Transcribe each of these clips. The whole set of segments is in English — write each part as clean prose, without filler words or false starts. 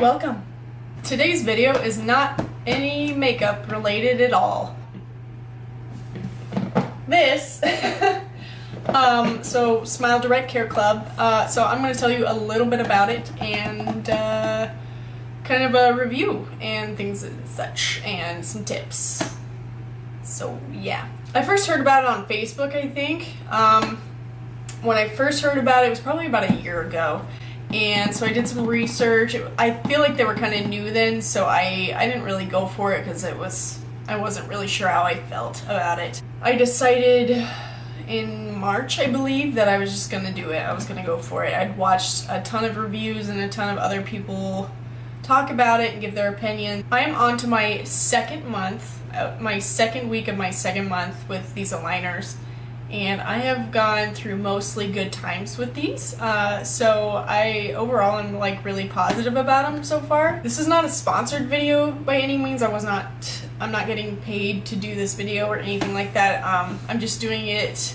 welcome. Today's video is not any makeup related at all. This, so SmileDirect Care Club, so I'm going to tell you a little bit about it and kind of a review and things and such and some tips. So yeah. I first heard about it on Facebook, I think. When I first heard about it, it was probably about a year ago. And so I did some research. I feel like they were kind of new then, so I didn't really go for it because I wasn't really sure how I felt about it. I decided in March, I believe, that I was just going to do it. I was going to go for it. I'd watched a ton of reviews and a ton of other people talk about it and give their opinion. I am on to my second month, my second week of my second month with these aligners. And I have gone through mostly good times with these, so I overall am like really positive about them so far. This is not a sponsored video by any means. I'm not getting paid to do this video or anything like that. I'm just doing it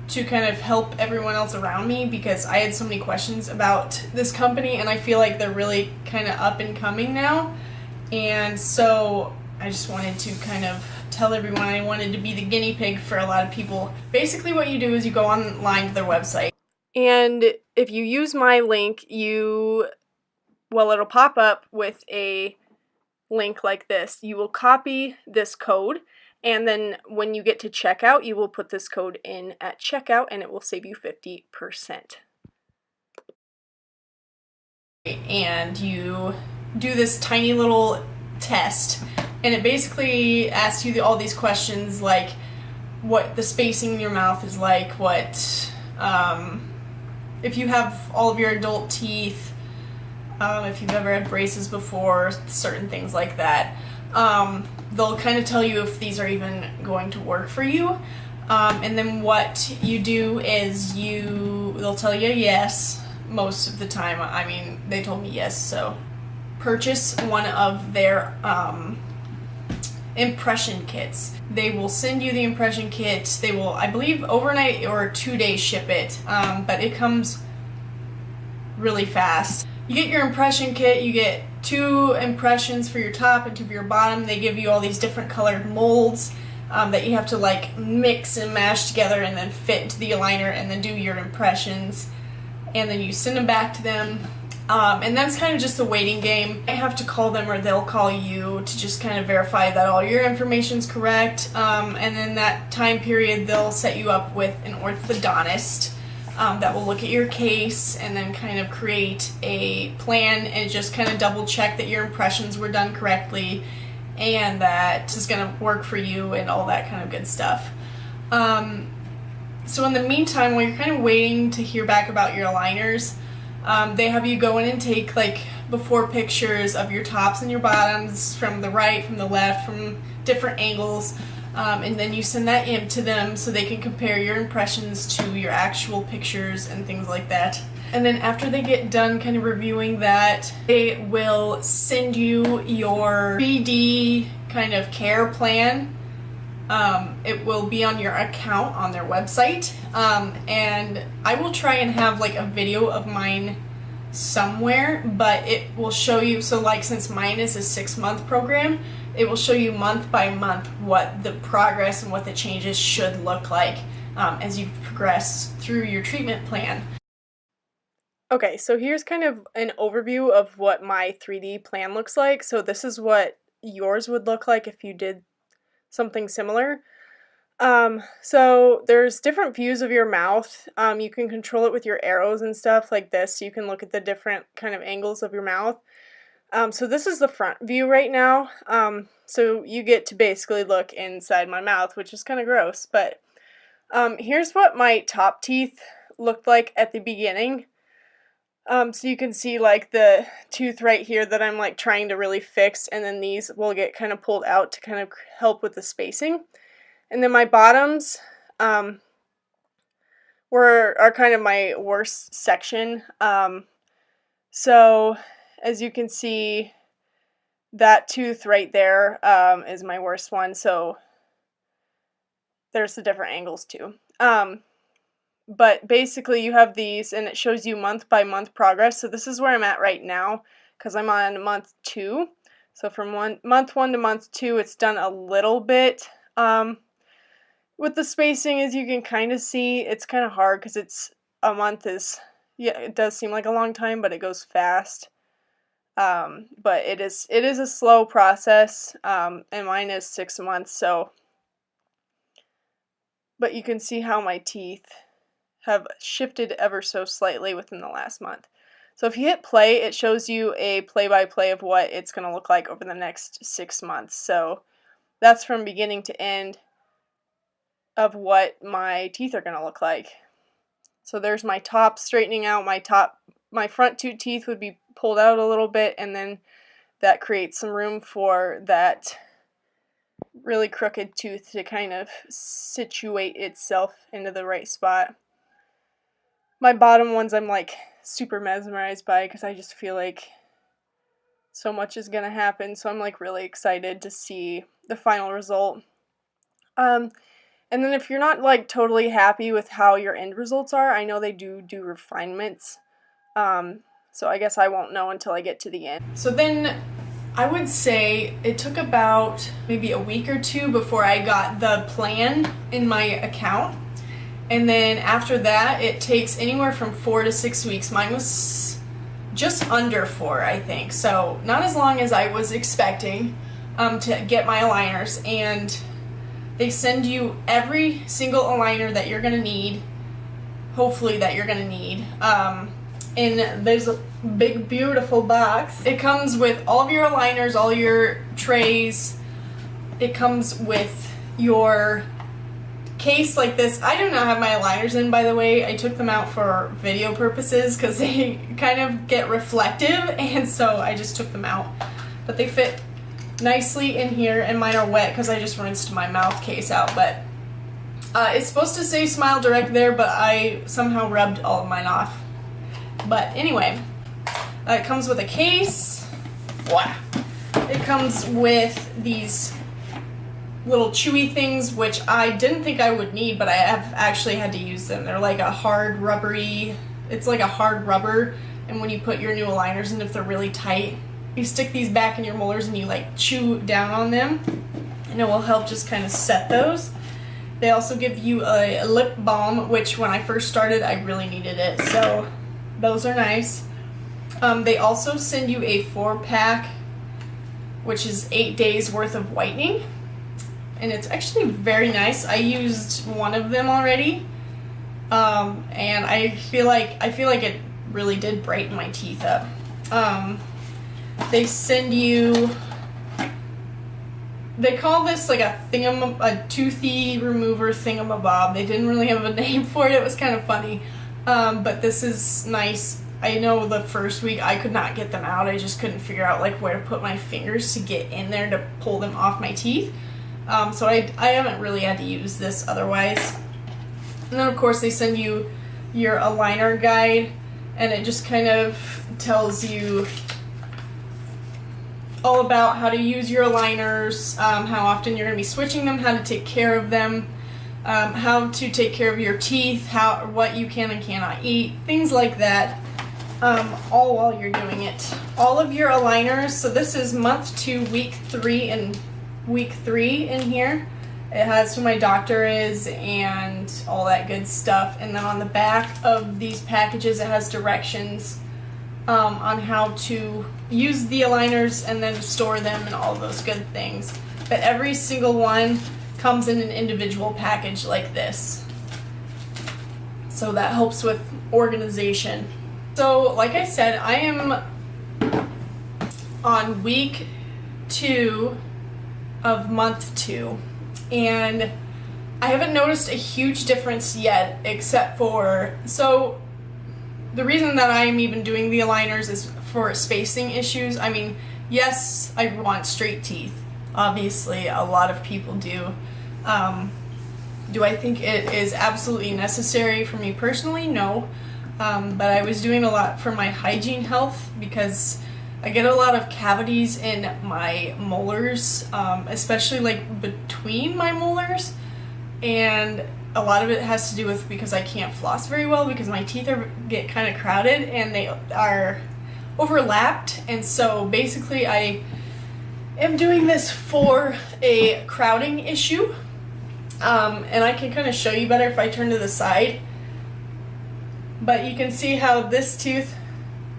to kind of help everyone else around me because I had so many questions about this company and I feel like they're really kind of up and coming now. And so I just wanted to kind of tell everyone I wanted to be the guinea pig for a lot of people. Basically what you do is you go online to their website. And if you use my link, it'll pop up with a link like this. You will copy this code, and then when you get to checkout, you will put this code in at checkout, and it will save you 50%. And you do this tiny little test, and it basically asks you all these questions like what the spacing in your mouth is like, if you have all of your adult teeth, if you've ever had braces before, certain things like that. They'll kind of tell you if these are even going to work for you. And then what you do is they'll tell you yes most of the time. I mean, they told me yes, so purchase one of their impression kits. They will send you the impression kit. They will, I believe, overnight or 2-day ship it, but it comes really fast. You get your impression kit, you get 2 impressions for your top and 2 for your bottom. They give you all these different colored molds that you have to like mix and mash together and then fit into the aligner and then do your impressions. And then you send them back to them. And that's kind of just a waiting game. I have to call them or they'll call you to just kind of verify that all your information's correct. And then that time period they'll set you up with an orthodontist that will look at your case and then kind of create a plan and just kind of double check that your impressions were done correctly and that is going to work for you and all that kind of good stuff. So in the meantime, while you're kind of waiting to hear back about your aligners, they have you go in and take like before pictures of your tops and your bottoms from the right, from the left, from different angles, and then you send that in to them so they can compare your impressions to your actual pictures and things like that. And then after they get done kind of reviewing that, they will send you your 3D kind of care plan. It will be on your account on their website, and I will try and have like a video of mine somewhere, but it will show you, so like since mine is a 6-month program, it will show you month by month what the progress and what the changes should look like as you progress through your treatment plan. Okay, so here's kind of an overview of what my 3D plan looks like. So this is what yours would look like if you did something similar. So there's different views of your mouth. You can control it with your arrows and stuff like this. So you can look at the different kind of angles of your mouth. So this is the front view right now. So you get to basically look inside my mouth, which is kind of gross. But here's what my top teeth looked like at the beginning. So you can see like the tooth right here that I'm like trying to really fix, and then these will get kind of pulled out to kind of help with the spacing. And then my bottoms are kind of my worst section. So as you can see, that tooth right there is my worst one. So there's the different angles too. But basically you have these and it shows you month by month progress. So this is where I'm at right now. because I'm on month 2. So from month 1 to month 2, it's done a little bit. With the spacing, as you can kind of see, it's kind of hard because it's a month is, yeah, it does seem like a long time, but it goes fast. But it is a slow process, and mine is 6 months. So, but you can see how my teeth have shifted ever so slightly within the last month. So if you hit play, it shows you a play-by-play of what it's going to look like over the next 6 months. So that's from beginning to end of what my teeth are going to look like. So there's my top straightening out. My front 2 teeth would be pulled out a little bit, and then that creates some room for that really crooked tooth to kind of situate itself into the right spot. My bottom ones I'm like super mesmerized by because I just feel like so much is going to happen. So I'm like really excited to see the final result. And then if you're not like totally happy with how your end results are, I know they do refinements. So I guess I won't know until I get to the end. So then I would say it took about maybe a week or 2 before I got the plan in my account. And then after that, it takes anywhere from 4 to 6 weeks. Mine was just under 4, I think. So not as long as I was expecting to get my aligners. And they send you every single aligner that you're going to need, hopefully that you're going to need. And there's a big, beautiful box. It comes with all of your aligners, all your trays. It comes with your case like this. I do not have my aligners in, by the way. I took them out for video purposes because they kind of get reflective, and so I just took them out. But they fit nicely in here, and mine are wet because I just rinsed my mouth case out. But it's supposed to say SmileDirect there, but I somehow rubbed all of mine off. But anyway, it comes with a case. Wow. It comes with these little chewy things, which I didn't think I would need, but I have actually had to use them. They're like a hard rubbery, it's like a hard rubber, and when you put your new aligners in, if they're really tight, you stick these back in your molars and you like chew down on them, and it will help just kind of set those. They also give you a lip balm, which when I first started, I really needed it, so those are nice. They also send you a 4-pack, which is 8 days worth of whitening. And it's actually very nice. I used one of them already, and I feel like it really did brighten my teeth up. They send you, they call this like a toothy remover thingamabob. They didn't really have a name for it. It was kind of funny, but this is nice. I know the first week I could not get them out. I just couldn't figure out like where to put my fingers to get in there to pull them off my teeth. So I haven't really had to use this otherwise. And then of course they send you your aligner guide, and it just kind of tells you all about how to use your aligners, how often you're going to be switching them, how to take care of them, how to take care of your teeth, what you can and cannot eat, things like that, all while you're doing it. All of your aligners, so this is month 2, week 3, and week 3 in here. It has who my doctor is and all that good stuff. And then on the back of these packages it has directions on how to use the aligners and then store them and all those good things. But every single one comes in an individual package like this. So that helps with organization. So like I said, I am on week 2 of month 2, and I haven't noticed a huge difference yet, except for, so the reason that I am even doing the aligners is for spacing issues. I mean, yes, I want straight teeth. Obviously, a lot of people do. Do I think it is absolutely necessary for me personally? No. But I was doing a lot for my hygiene health because I get a lot of cavities in my molars, especially like between my molars, and a lot of it has to do with because I can't floss very well because my teeth get kind of crowded, and they are overlapped, and so basically I am doing this for a crowding issue. And I can kind of show you better if I turn to the side, but you can see how this tooth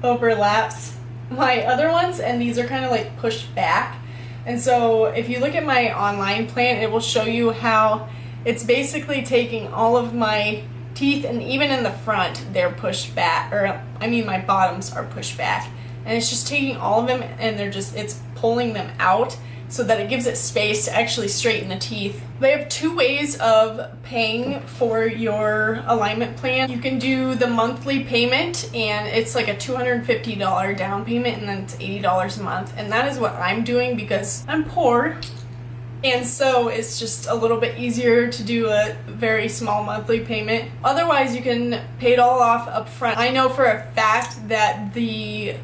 overlaps my other ones, and these are kind of like pushed back. And so if you look at my online plan, it will show you how it's basically taking all of my teeth, and even in the front they're pushed back, or I mean my bottoms are pushed back, and it's just taking all of them and it's pulling them out so that it gives it space to actually straighten the teeth. They have two ways of paying for your alignment plan. You can do the monthly payment, and it's like a $250 down payment, and then it's $80 a month. And that is what I'm doing because I'm poor. And so it's just a little bit easier to do a very small monthly payment. Otherwise, you can pay it all off up front. I know for a fact that the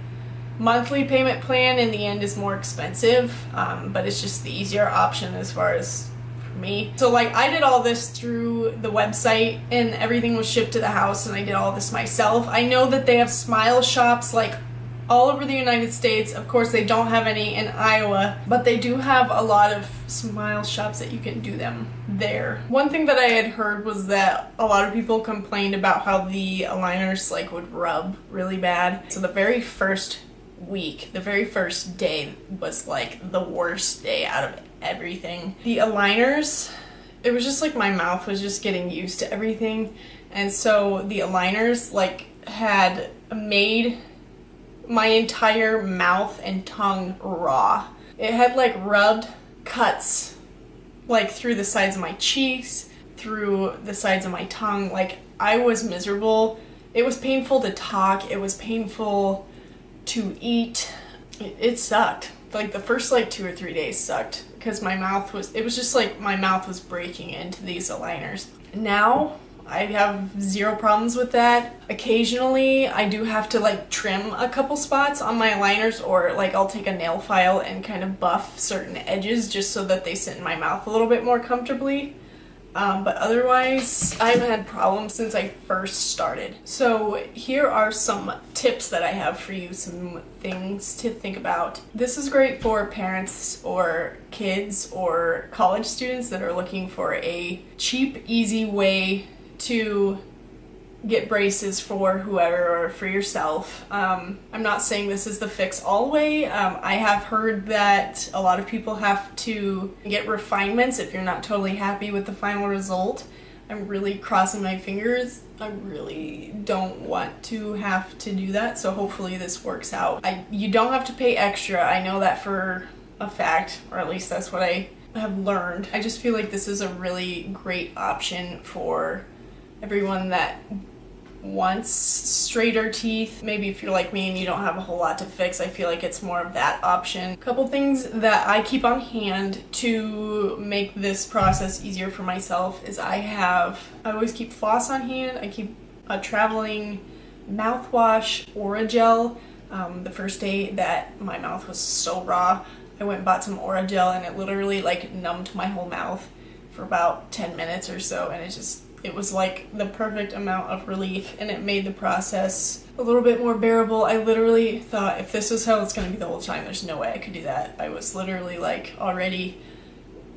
monthly payment plan in the end is more expensive, but it's just the easier option as far as for me. So like I did all this through the website, and everything was shipped to the house, and I did all this myself. I know that they have Smile shops like all over the United States. Of course they don't have any in Iowa, but they do have a lot of Smile shops that you can do them there. One thing that I had heard was that a lot of people complained about how the aligners like would rub really bad. So the very first week, the very first day was like the worst day out of everything. The aligners, it was just like my mouth was just getting used to everything, and so the aligners like had made my entire mouth and tongue raw. It had like rubbed cuts like through the sides of my cheeks, through the sides of my tongue. Like I was miserable. It was painful to talk. It was painful to eat. It sucked. Like the first like 2 or 3 days sucked because my mouth was, it was just like my mouth was breaking into these aligners. Now I have zero problems with that. Occasionally I do have to like trim a couple spots on my aligners, or like I'll take a nail file and kind of buff certain edges just so that they sit in my mouth a little bit more comfortably. But otherwise, I haven't had problems since I first started. So here are some tips that I have for you, some things to think about. This is great for parents or kids or college students that are looking for a cheap, easy way to get braces for whoever or for yourself. I'm not saying this is the fix all the way. I have heard that a lot of people have to get refinements if you're not totally happy with the final result. I'm really crossing my fingers. I really don't want to have to do that, so hopefully this works out. You don't have to pay extra. I know that for a fact, or at least that's what I have learned. I just feel like this is a really great option for everyone that wants straighter teeth. Maybe if you're like me and you don't have a whole lot to fix, I feel like it's more of that option. A couple things that I keep on hand to make this process easier for myself is I always keep floss on hand. I keep a traveling mouthwash, Orajel. The first day that my mouth was so raw, I went and bought some Orajel, and it literally like numbed my whole mouth for about 10 minutes or so, and it was like the perfect amount of relief, and it made the process a little bit more bearable. I literally thought, if this is how it's going to be the whole time, there's no way I could do that. I was literally like already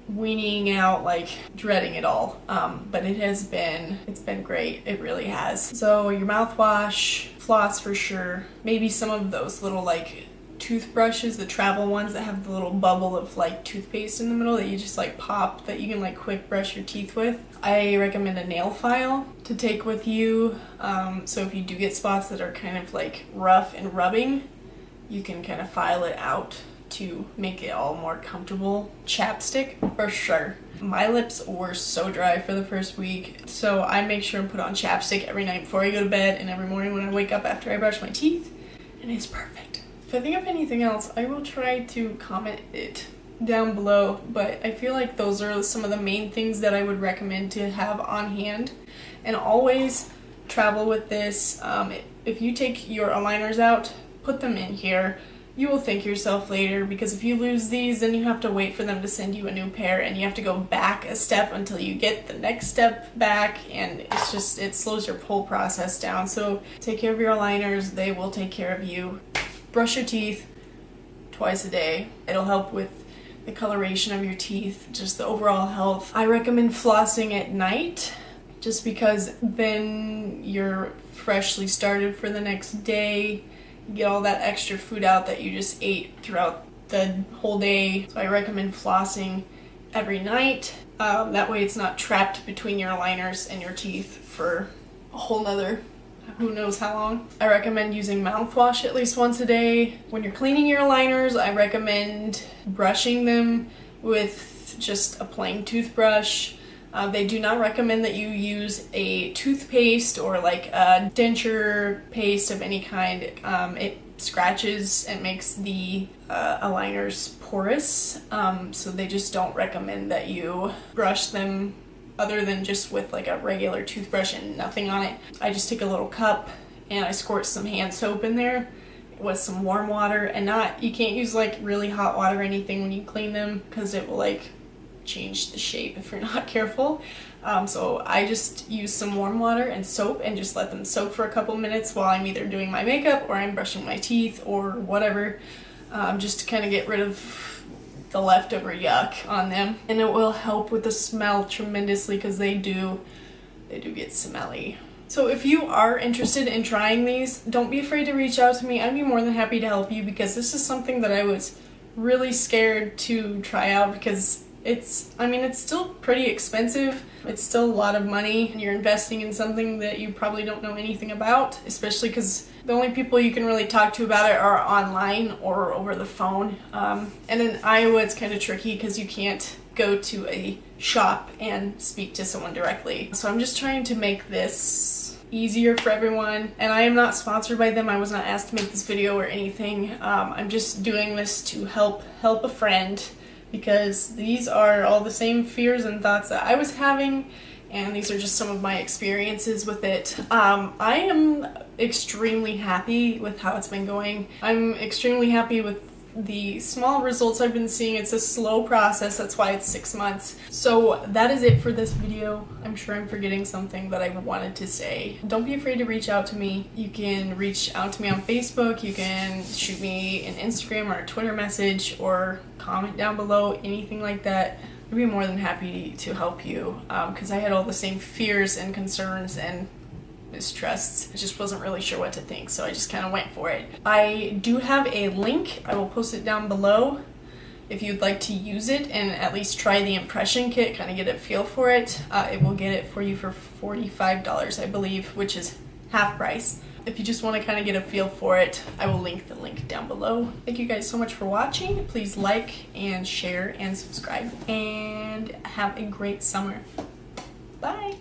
weaning out, like dreading it all. But it's been great. It really has. So your mouthwash, floss for sure, maybe some of those little like toothbrushes, the travel ones that have the little bubble of like toothpaste in the middle that you just like pop, that you can like quick brush your teeth with. I recommend a nail file to take with you, so if you do get spots that are kind of like rough and rubbing, you can kind of file it out to make it all more comfortable. Chapstick for sure. My lips were so dry for the first week, so I make sure and put on chapstick every night before I go to bed and every morning when I wake up after I brush my teeth, and it's perfect. If I think of anything else, I will try to comment it down below, but I feel like those are some of the main things that I would recommend to have on hand. And always travel with this. If you take your aligners out, put them in here. You will thank yourself later, because if you lose these, then you have to wait for them to send you a new pair, and you have to go back a step until you get the next step back, and it slows your whole process down. So take care of your aligners. They will take care of you. brush your teeth twice a day. It'll help with the coloration of your teeth, just the overall health. I recommend flossing at night just because then you're freshly started for the next day. You get all that extra food out that you just ate throughout the whole day. So I recommend flossing every night. That way it's not trapped between your aligners and your teeth for a whole nother who knows how long. I recommend using mouthwash at least once a day. When you're cleaning your aligners, I recommend brushing them with just a plain toothbrush. They do not recommend that you use a toothpaste or like a denture paste of any kind. It scratches and makes the aligners porous, so they just don't recommend that you brush them other than just with like a regular toothbrush and nothing on it. I just take a little cup and I squirt some hand soap in there with some warm water, and you can't use like really hot water or anything when you clean them because it will like change the shape if you're not careful. So I just use some warm water and soap and just let them soak for a couple minutes while I'm either doing my makeup or I'm brushing my teeth or whatever, just to kind of get rid of the leftover yuck on them. And it will help with the smell tremendously because they do get smelly. So if you are interested in trying these, don't be afraid to reach out to me. I'd be more than happy to help you because this is something that I was really scared to try out because it's still pretty expensive. It's still a lot of money and you're investing in something that you probably don't know anything about, especially because the only people you can really talk to about it are online or over the phone. And in Iowa it's kind of tricky because you can't go to a shop and speak to someone directly. So I'm just trying to make this easier for everyone, and I am not sponsored by them. I was not asked to make this video or anything. I'm just doing this to help a friend, because these are all the same fears and thoughts that I was having, and these are just some of my experiences with it. I am extremely happy with how it's been going. I'm extremely happy with the small results I've been seeing. It's a slow process, that's why it's 6 months. So that is it for this video. I'm sure I'm forgetting something that I wanted to say. Don't be afraid to reach out to me. You can reach out to me on Facebook, you can shoot me an Instagram or a Twitter message, or comment down below, anything like that. I'd be more than happy to help you, because I had all the same fears and concerns and mistrusts. I just wasn't really sure what to think, so I just kind of went for it. I do have a link. I will post it down below if you'd like to use it and at least try the impression kit, kind of get a feel for it. It will get it for you for $45, I believe, which is half price. If you just want to kind of get a feel for it, I will link the link down below. Thank you guys so much for watching. Please like and share and subscribe, and have a great summer. Bye!